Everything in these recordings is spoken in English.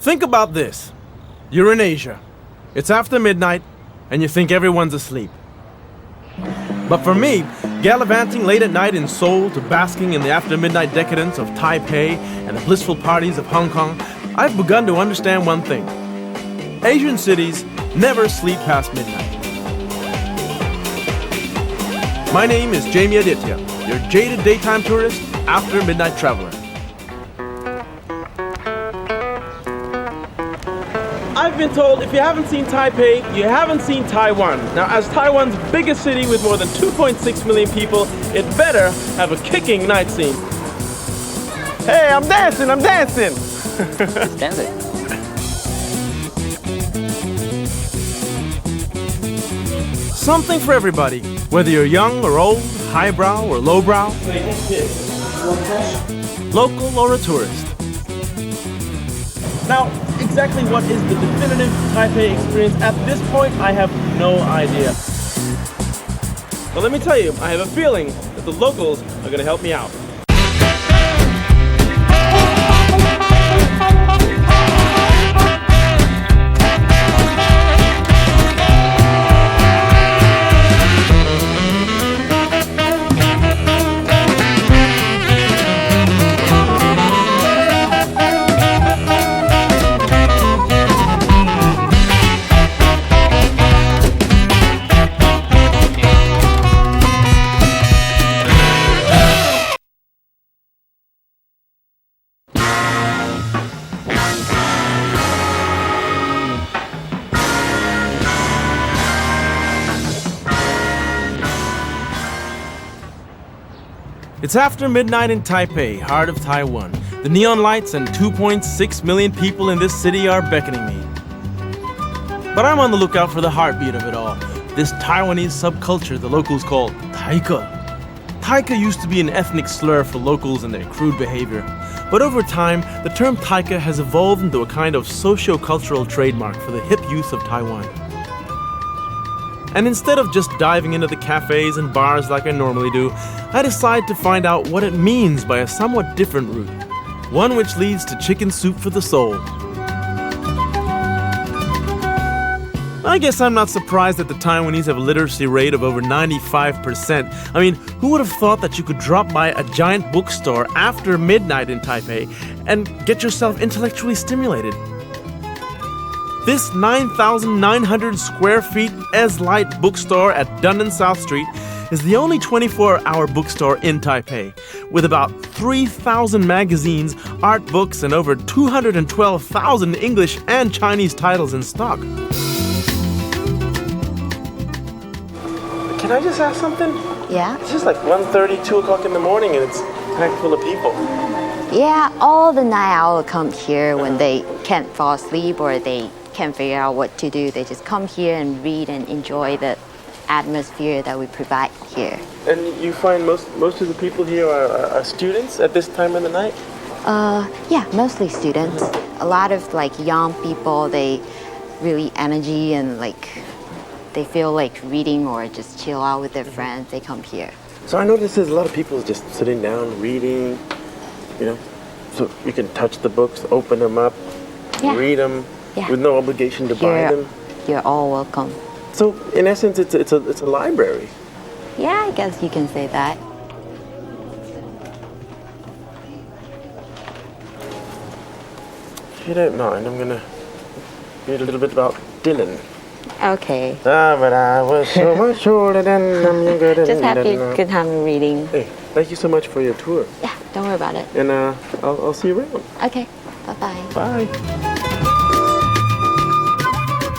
Think about this. You're in Asia. It's after midnight, and you think everyone's asleep. But for me, gallivanting late at night in Seoul to basking in the after-midnight decadence of Taipei and the blissful parties of Hong Kong, I've begun to understand one thing. Asian cities never sleep past midnight. My name is Jamie Aditya, your jaded daytime tourist, after-midnight traveler. I've been told if you haven't seen Taipei, you haven't seen Taiwan. Now, as Taiwan's biggest city with more than 2.6 million people, it better have a kicking night scene. Hey, I'm dancing! Dance it. Something for everybody, whether you're young or old, highbrow or lowbrow, local or a tourist. Now, exactly what is the definitive Taipei experience at this point, I have no idea. But let me tell you, I have a feeling that the locals are going to help me out. It's after midnight in Taipei, heart of Taiwan. The neon lights and 2.6 million people in this city are beckoning me. But I'm on the lookout for the heartbeat of it all, this Taiwanese subculture the locals call Taika. Taika used to be an ethnic slur for locals and their crude behavior. But over time, the term Taika has evolved into a kind of socio-cultural trademark for the hip youth of Taiwan. And instead of just diving into the cafes and bars like I normally do, I decide to find out what it means by a somewhat different route, one which leads to chicken soup for the soul. I guess I'm not surprised that the Taiwanese have a literacy rate of over 95%. I mean, who would have thought that you could drop by a giant bookstore after midnight in Taipei and get yourself intellectually stimulated? This 9,900 square feet Ez-Light bookstore at Dundan South Street is the only 24-hour bookstore in Taipei, with about 3,000 magazines, art books, and over 212,000 English and Chinese titles in stock. Can I just ask something? Yeah? It's just like 1:30, 2 o'clock in the morning, and it's packed full of people. Yeah, all the night owls come here when they can't fall asleep or they can't figure out what to do. They just come here and read and enjoy the atmosphere that we provide here. And you find most of the people here are students at this time of the night? Yeah, mostly students. A lot of like young people, they really energy and like they feel like reading or just chill out with their friends. They come here. So I notice there's a lot of people just sitting down reading, you know, so you can touch the books, open them up, read them with no obligation to buy them. You're all welcome. So in essence, it's a library. Yeah, I guess you can say that. If you don't mind, I'm gonna read a little bit about Dylan. Okay. But I was so much older than I'm younger than. Just happy good time reading. Hey, thank you so much for your tour. Yeah, don't worry about it. And I'll see you around. Okay, bye-bye. Bye.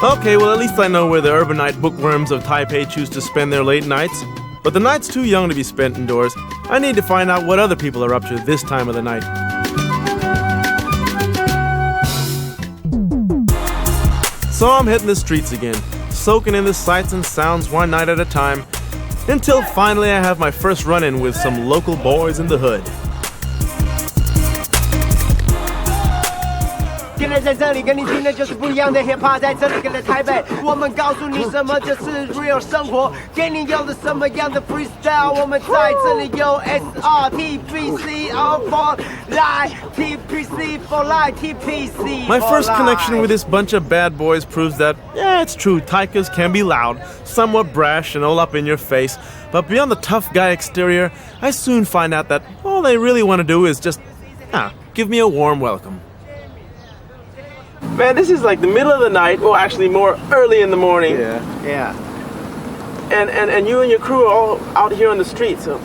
Okay, well, at least I know where the urbanite bookworms of Taipei choose to spend their late nights. But the night's too young to be spent indoors. I need to find out what other people are up to this time of the night. So I'm hitting the streets again, soaking in the sights and sounds one night at a time, until finally I have my first run-in with some local boys in the hood. Can I 在这里跟你听的就是不一样的 hip hop， 在这里跟在台北，我们告诉你什么就是 real 生活，给你有的什么样的 freestyle， 我们在这里有 SRTPC all for life TPC for life TPC。 My first connection with this bunch of bad boys proves that, yeah, it's true, Taikas can be loud, somewhat brash and all up in your face, but beyond the tough guy exterior, I soon find out that all they really want to do is just, give me a warm welcome. Man, this is like the middle of the night, or actually more early in the morning. Yeah. And you and your crew are all out here on the street, so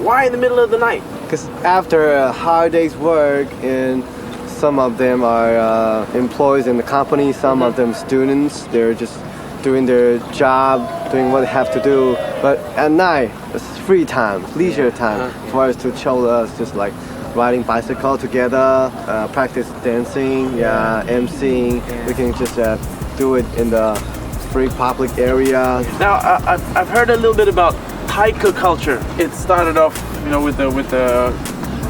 why in the middle of the night? Because after a hard day's work, and some of them are employees in the company, some of them students, they're just doing their job, doing what they have to do. But at night, it's free time, leisure time for us to chill us, just like riding bicycle together, practice dancing, emceeing. We can just do it in the free public area. Now, I've heard a little bit about Taika culture. It started off, with the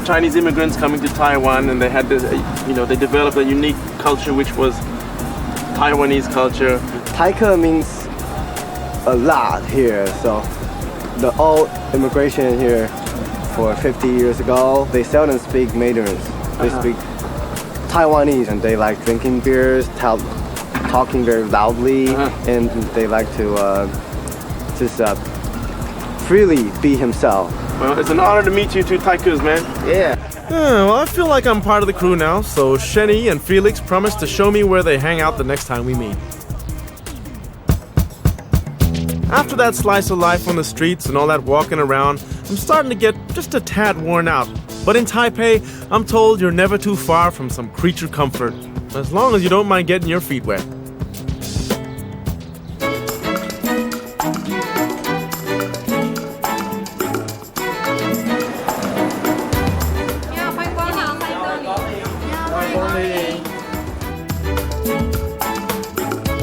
Chinese immigrants coming to Taiwan, and they had this, they developed a unique culture which was Taiwanese culture. Taika means a lot here, so the old immigration here for 50 years ago, they seldom speak Mandarin. They speak Taiwanese, and they like drinking beers, talking very loudly, and they like to just freely be himself. Well, it's an honor to meet you two Taikas, man. Yeah. Well, I feel like I'm part of the crew now, so Shenny and Felix promised to show me where they hang out the next time we meet. After that slice of life on the streets and all that walking around, I'm starting to get just a tad worn out. But in Taipei, I'm told you're never too far from some creature comfort, as long as you don't mind getting your feet wet.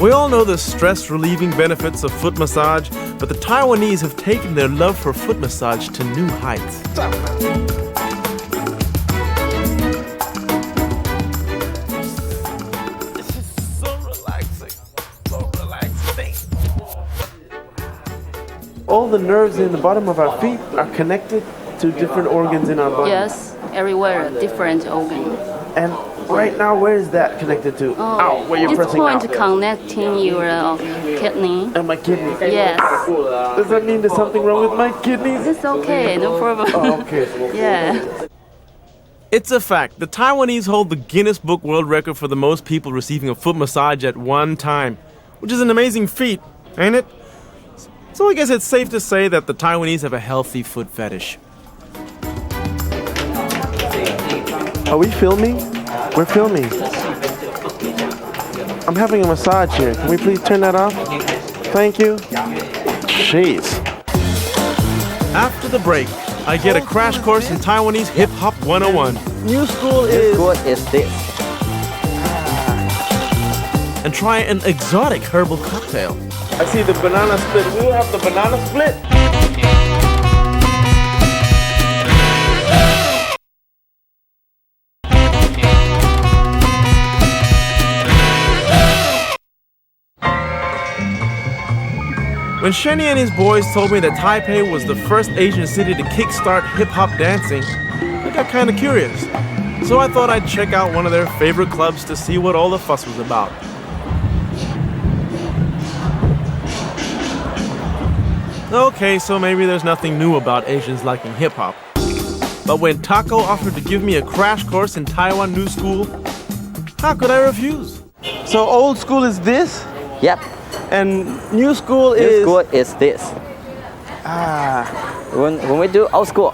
We all know the stress-relieving benefits of foot massage, but the Taiwanese have taken their love for foot massage to new heights. This is so relaxing. All the nerves in the bottom of our feet are connected to different organs in our body. Yes, everywhere, different organ. And right now, where is that connected to? Ow, where you're This pressing point out. connecting your kidney. And my kidney. Yes. Does that mean there's something wrong with my kidneys? It's okay, no problem. Oh, okay. Yeah. It's a fact. The Taiwanese hold the Guinness Book World Record for the most people receiving a foot massage at one time, which is an amazing feat, ain't it? So I guess it's safe to say that the Taiwanese have a healthy foot fetish. Are we filming? We're filming. I'm having a massage here. Can we please turn that off? Thank you. Jeez. After the break, I get a crash course in Taiwanese Hip Hop 101. New school This good is this. And try an exotic herbal cocktail. I see the banana split. We will have the banana split. When Shenny and his boys told me that Taipei was the first Asian city to kickstart hip-hop dancing, I got kind of curious. So I thought I'd check out one of their favorite clubs to see what all the fuss was about. Okay, so maybe there's nothing new about Asians liking hip-hop. But when Taco offered to give me a crash course in Taiwan New School, how could I refuse? So old school is this? Yep. And new school This good is this. Ah, When we do old school,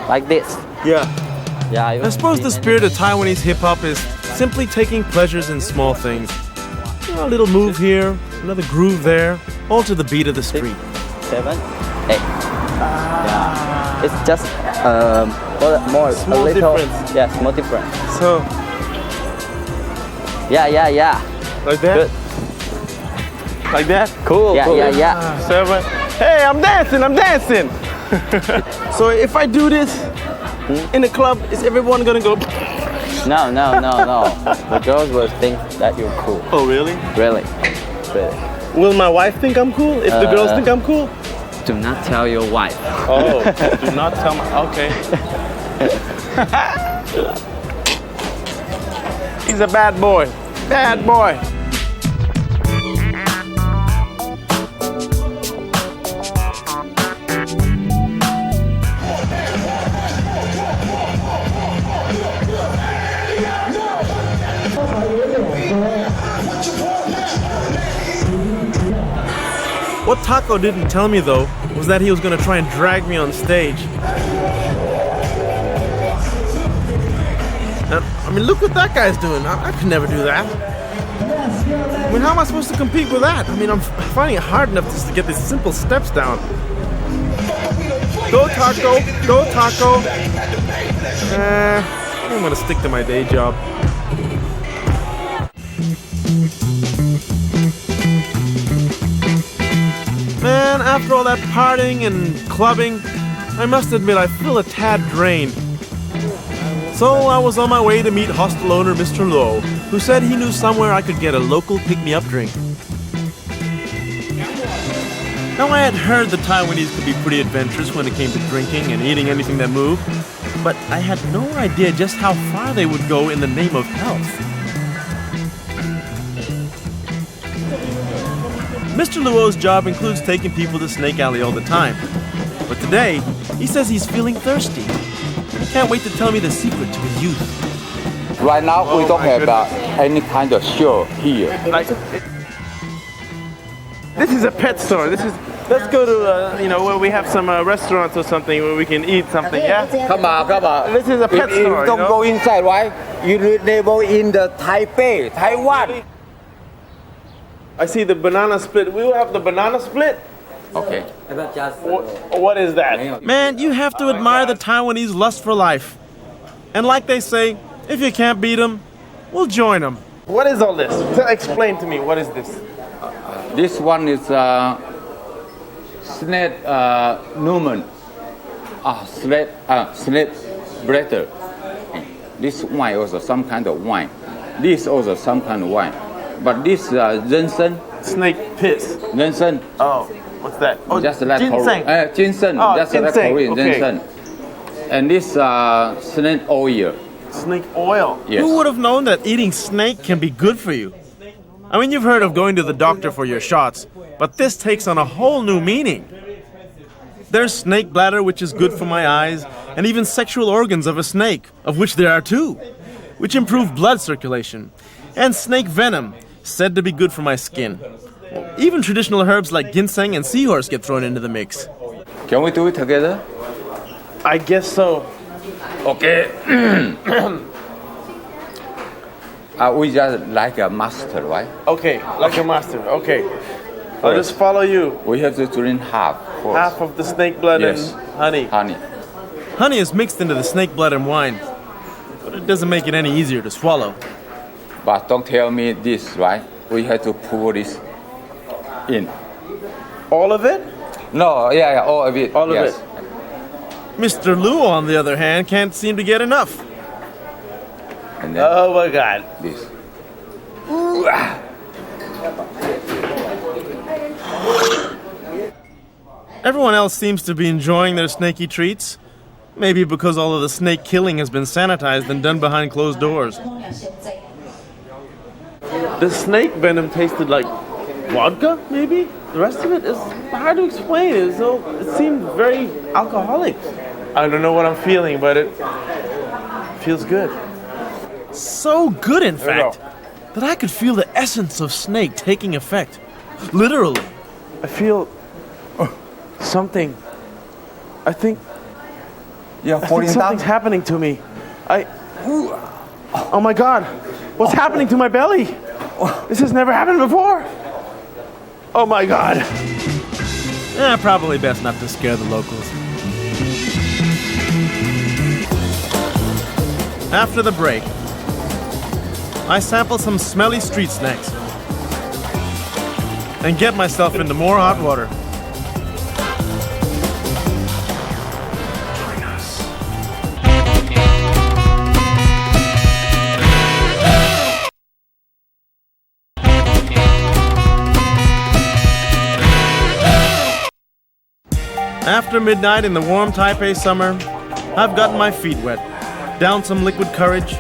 like this. yeah. Yeah. I suppose the spirit of Taiwanese hip-hop is simply taking pleasures in small things. A little move here, another groove there, all to the beat of the street. 7, 8. Yeah. It's just more Small a little difference. Yeah, small difference. So, Yeah. like that? Good. Like that? Cool. Yeah, cool. yeah. 7. Hey, I'm dancing! So if I do this in the club, is everyone gonna go? No. The girls will think that you're cool. Oh, really? Really. Will my wife think I'm cool if the girls think I'm cool? Do not tell your wife. Oh, do not tell my... Okay. He's a bad boy. Bad boy. What Taco didn't tell me, though, was that he was going to try and drag me on stage. I mean, look what that guy's doing. I could never do that. I mean, how am I supposed to compete with that? I mean, I'm finding it hard enough just to get these simple steps down. Go, Taco! Go, Taco! I'm going to stick to my day job. Man, after all that partying and clubbing, I must admit I feel a tad drained. So I was on my way to meet hostel owner Mr. Luo, who said he knew somewhere I could get a local pick-me-up drink. Now I had heard the Taiwanese could be pretty adventurous when it came to drinking and eating anything that moved, but I had no idea just how far they would go in the name of health. Mr. Luo's job includes taking people to Snake Alley all the time. But today, he says he's feeling thirsty. He can't wait to tell me the secret to his youth. Right now, we don't have any kind of show here. This is a pet store. Let's go to where we have some restaurants or something where we can eat something. Yeah. Come on. This is a pet If store. you don't go inside, right? You live in the Taipei, Taiwan. I see the banana split. We will have the banana split. Okay. What is that? Man, you have to admire the Taiwanese lust for life. And like they say, if you can't beat them, we'll join them. What is all this? Explain to me, what is this? This one is Snake Newman. Snake Bretter. This wine also some kind of wine. This also some kind of wine. But this ginseng. Snake piss. Ginseng. Oh, what's that? Oh, Just like ginseng. Ginseng. Oh, Just like ginseng. Korean Okay. ginseng. And this snake oil. Snake oil. Yes. Who would have known that eating snake can be good for you? I mean, you've heard of going to the doctor for your shots, but this takes on a whole new meaning. There's snake bladder, which is good for my eyes, and even sexual organs of a snake, of which there are two, which improve blood circulation, and snake venom, said to be good for my skin. Even traditional herbs like ginseng and seahorse get thrown into the mix. Can we do it together? I guess so. Okay. We just like a master, right? Okay, like a master. Okay. I'll just follow you. We have to drink half first. Half of the snake blood Yes. and honey. Honey. Honey is mixed into the snake blood and wine, but it doesn't make it any easier to swallow. But don't tell me this, right? We have to pour this in. All of it? No, yeah, all of it. All of yes. it. Mr. Luo, on the other hand, can't seem to get enough. And then Oh my God. this. Everyone else seems to be enjoying their snaky treats. Maybe because all of the snake killing has been sanitized and done behind closed doors. The snake venom tasted like vodka, maybe? The rest of it is hard to explain. It seemed very alcoholic. I don't know what I'm feeling, but it feels good. So good, in fact, that I could feel the essence of snake taking effect. Literally. I feel something. I think something's happening to me. Oh my God. What's happening to my belly? This has never happened before. Oh my God. Probably best not to scare the locals. After the break, I sample some smelly street snacks and get myself into more hot water. Join us. After midnight in the warm Taipei summer, I've gotten my feet wet, downed some liquid courage,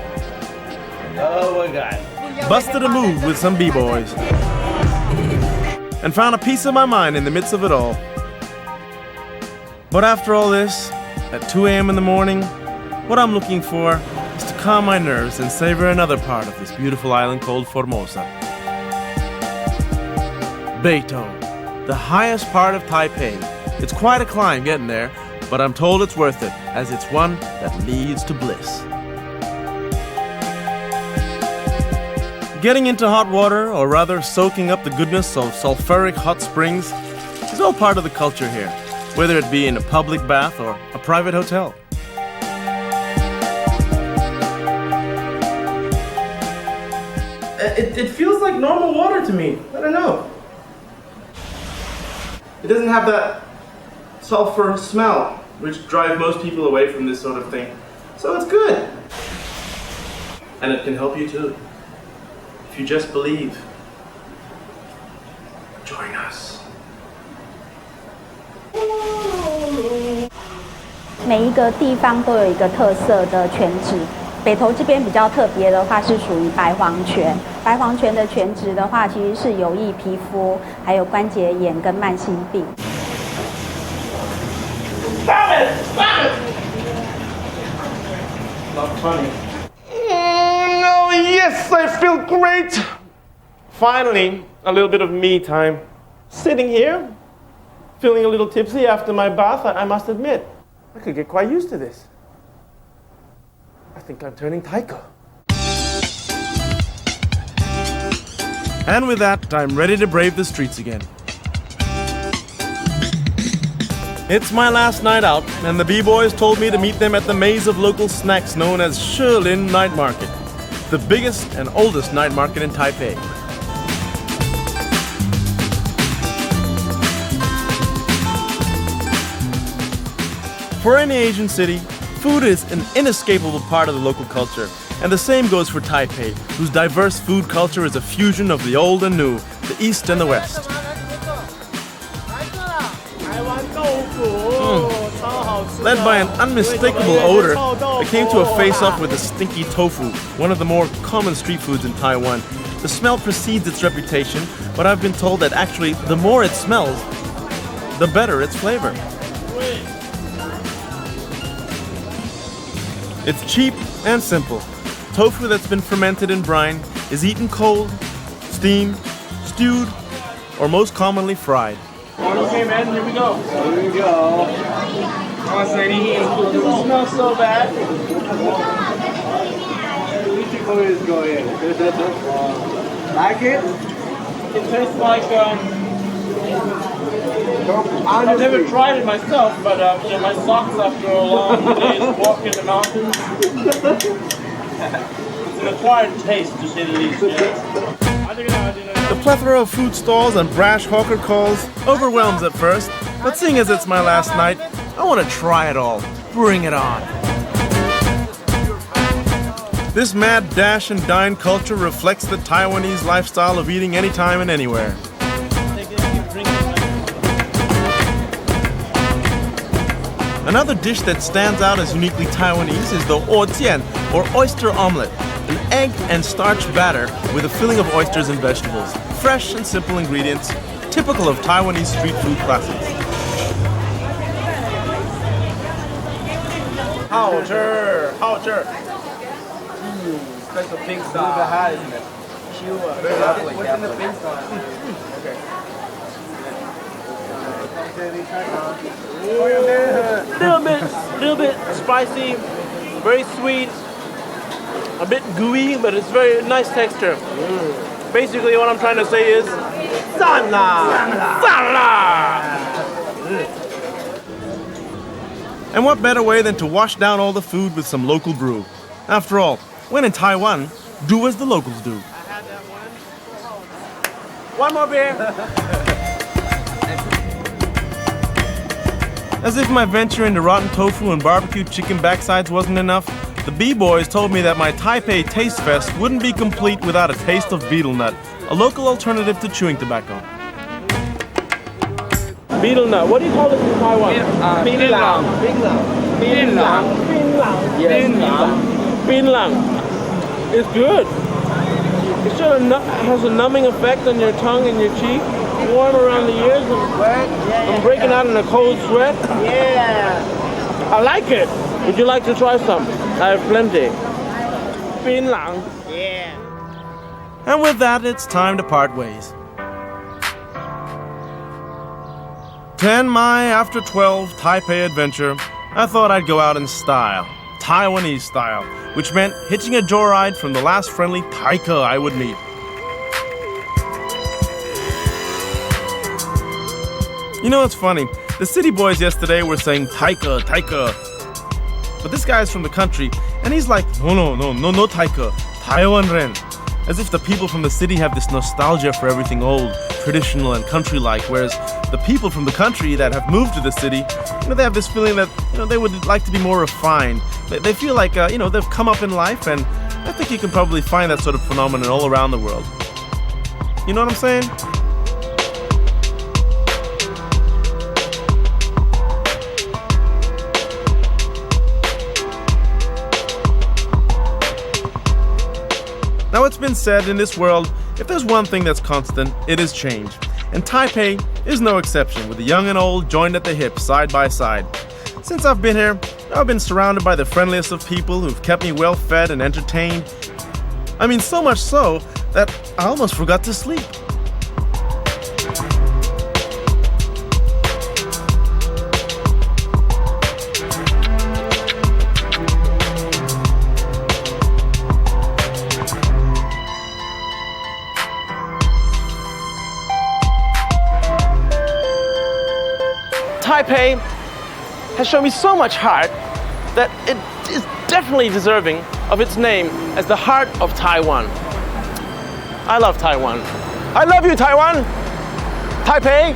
busted a move with some b-boys, and found a piece of my mind in the midst of it all. But after all this, at 2 a.m. in the morning, what I'm looking for is to calm my nerves and savor another part of this beautiful island called Formosa. Beito, the highest part of Taipei. It's quite a climb getting there, but I'm told it's worth it, as it's one that leads to bliss. Getting into hot water, or rather soaking up the goodness of sulfuric hot springs, is all part of the culture here, whether it be in a public bath or a private hotel. It feels like normal water to me. I don't know. It doesn't have that sulfur smell, which drives most people away from this sort of thing. So it's good. And it can help you too. If you just believe. Join us. 每一个地方都有一个特色的泉质。北投这边比较特别的话是属于白黄泉。白黄泉的泉质的话，其实是有益皮肤，还有关节炎跟慢性病。Stop it! Stop it! Not funny. Oh, yes, I feel great. Finally, a little bit of me time. Sitting here, feeling a little tipsy after my bath, I must admit. I could get quite used to this. I think I'm turning Taiko. And with that, I'm ready to brave the streets again. It's my last night out, and the b-boys told me to meet them at the maze of local snacks known as Shilin Night Market, the biggest and oldest night market in Taipei. For any Asian city, food is an inescapable part of the local culture, and the same goes for Taipei, whose diverse food culture is a fusion of the old and new, the east and the west. Led by an unmistakable odor, I came to a face-off with the stinky tofu, one of the more common street foods in Taiwan. The smell precedes its reputation, but I've been told that actually the more it smells, the better its flavor. It's cheap and simple. Tofu that's been fermented in brine is eaten cold, steamed, stewed, or most commonly fried. Okay, man, here we go. Here we go. It doesn't smell so bad. Like it? It tastes like, I've never tried it myself, but my socks after a long day's walk in the mountains. It's an acquired taste, to say the least. The plethora of food stalls and brash hawker calls overwhelms at first, but seeing as it's my last night, I want to try it all. Bring it on. This mad dash and dine culture reflects the Taiwanese lifestyle of eating anytime and anywhere. Another dish that stands out as uniquely Taiwanese is the ojian, or oyster omelet, an egg and starch batter with a filling of oysters and vegetables. Fresh and simple ingredients, typical of Taiwanese street food classics. 好吃，好吃。Special pink sauce. A little bit hot, isn't it? What's in the pink sauce? Okay. Little bit spicy, very sweet, a bit gooey, but it's very nice texture. Basically, what I'm trying to say is, And what better way than to wash down all the food with some local brew? After all, when in Taiwan, do as the locals do. One more beer. As if my venture into rotten tofu and barbecued chicken backsides wasn't enough, the B-Boys told me that my Taipei Taste Fest wouldn't be complete without a taste of betel nut, a local alternative to chewing tobacco. Betel nut. What do you call this in Taiwan? Binlang. Binlang. Binlang. It's good. It sort of has a numbing effect on your tongue and your cheek, warm around the ears, and breaking out in a cold sweat. Yeah. I like it. Would you like to try some? I have plenty. Binlang. Yeah. And with that, it's time to part ways. 10 Mai after 12 Taipei adventure, I thought I'd go out in style, Taiwanese style, which meant hitching a joyride from the last friendly Taika I would meet. You know what's funny? The city boys yesterday were saying Taika, Taika. But this guy's from the country, and he's like, no Taika, Taiwan Ren. As if the people from the city have this nostalgia for everything old, traditional, and country-like, whereas the people from the country that have moved to the city, they have this feeling that, they would like to be more refined. They feel like, they've come up in life, and I think you can probably find that sort of phenomenon all around the world. You know what I'm saying? Now, it's been said in this world, if there's one thing that's constant, it is change. And Taipei is no exception, with the young and old joined at the hip, side by side. Since I've been here, I've been surrounded by the friendliest of people who've kept me well fed and entertained. I mean, so much so that I almost forgot to sleep. Taipei has shown me so much heart that it is definitely deserving of its name as the heart of Taiwan. I love Taiwan. I love you, Taiwan! Taipei!